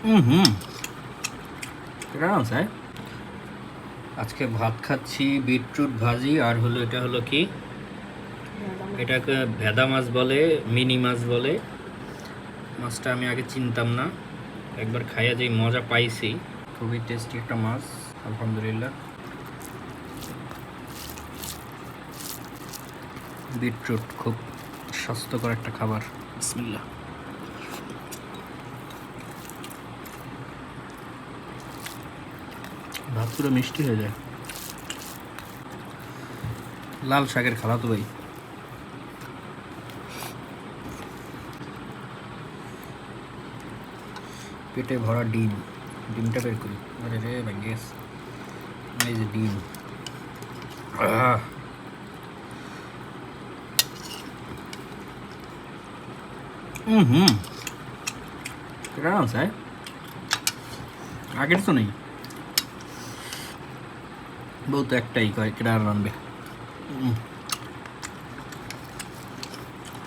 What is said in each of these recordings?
হুম, এটা আছে। আজকে ভাত খাচ্ছি বিটরুট ভাজি, আর হলো এটা হলো কি, এটাকে ভেদা মাছ বলে, মিনি মাছ বলে। মাছটা আমি আগে চিনতাম না, একবার খাইয়া যেই মজা পাইছি। খুবই টেস্টি একটা মাছ, আলহামদুলিল্লাহ। বিটরুট খুব স্বাস্থ্যকর একটা খাবার। বিসমিল্লাহ। ভাত পুরো মিষ্টি হয়ে যায়। লাল শাকের খালাতো ভাই। পেটে ভরা ডিম, ডিমটা বের করি। আরে রে ভাগ্যেস, এই যে ডিম। আহ, হুম, এটা আছে। আগের তো নেই, বউ তো একটাই কয় কেডা আর রানবে।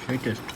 সেই টেস্ট।